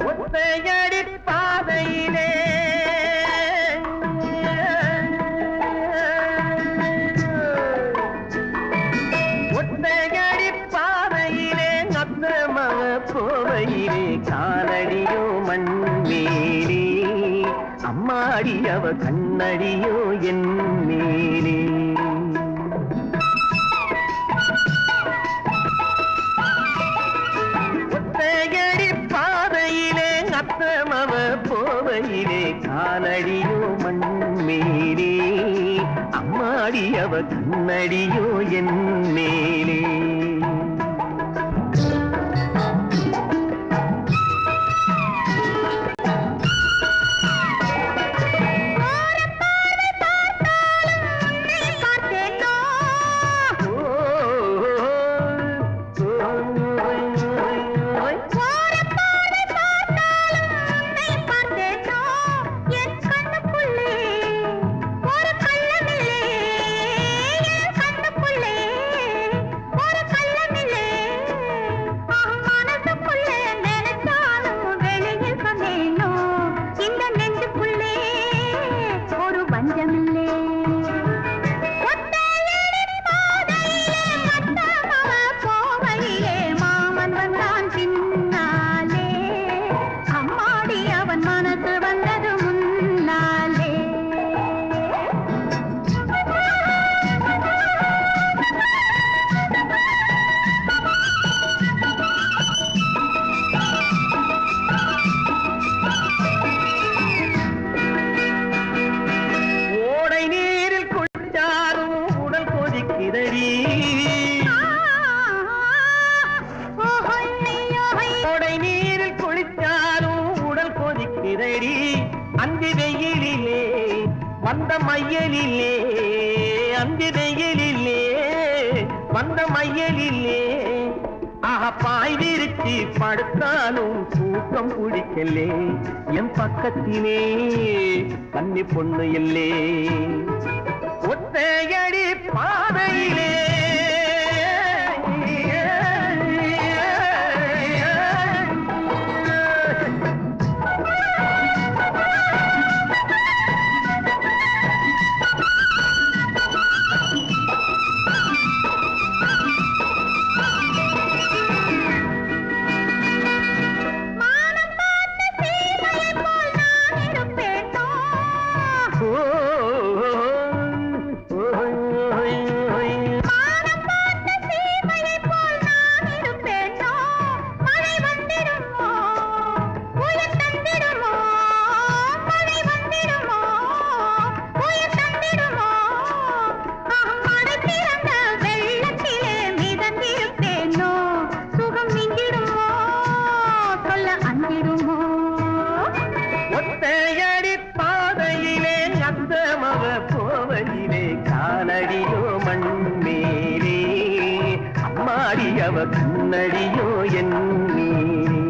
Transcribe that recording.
ஒத்தையடி பாதையிலே ஒத்தையடி பாதையிலே நத்தமவ போவையிலே காலடியோ மண்மேலே அம்மாடி அவ கண்ணடியோ என் மேலே ஒத்தையடி பாதையிலே நத்தமவ போவையிலே காலடியோ மண்மேலே அம்மாடி அவ கண்ணடியோ என் மேலே ஓடை நீரில் குளித்தாலும் உடல் கொதிக்கிறடி அந்தி வெயிலிலே வந்த மையலிலே அந்தி வெயிலிலே வந்த மையலிலே ஆஹா பாய் விரிச்சி படுத்தாலும் தூக்கம் பிடிக்கலே என் பக்கத்திலே கன்னி பொண்ணு இல்லே ஒத்தையடி பாதையிலே ஒத்தையடி பாதையிலே நத்தமவ போவையிலே காலடியோ மண்மேலே அம்மாடி அவ கண்ணடியோ என் மேலே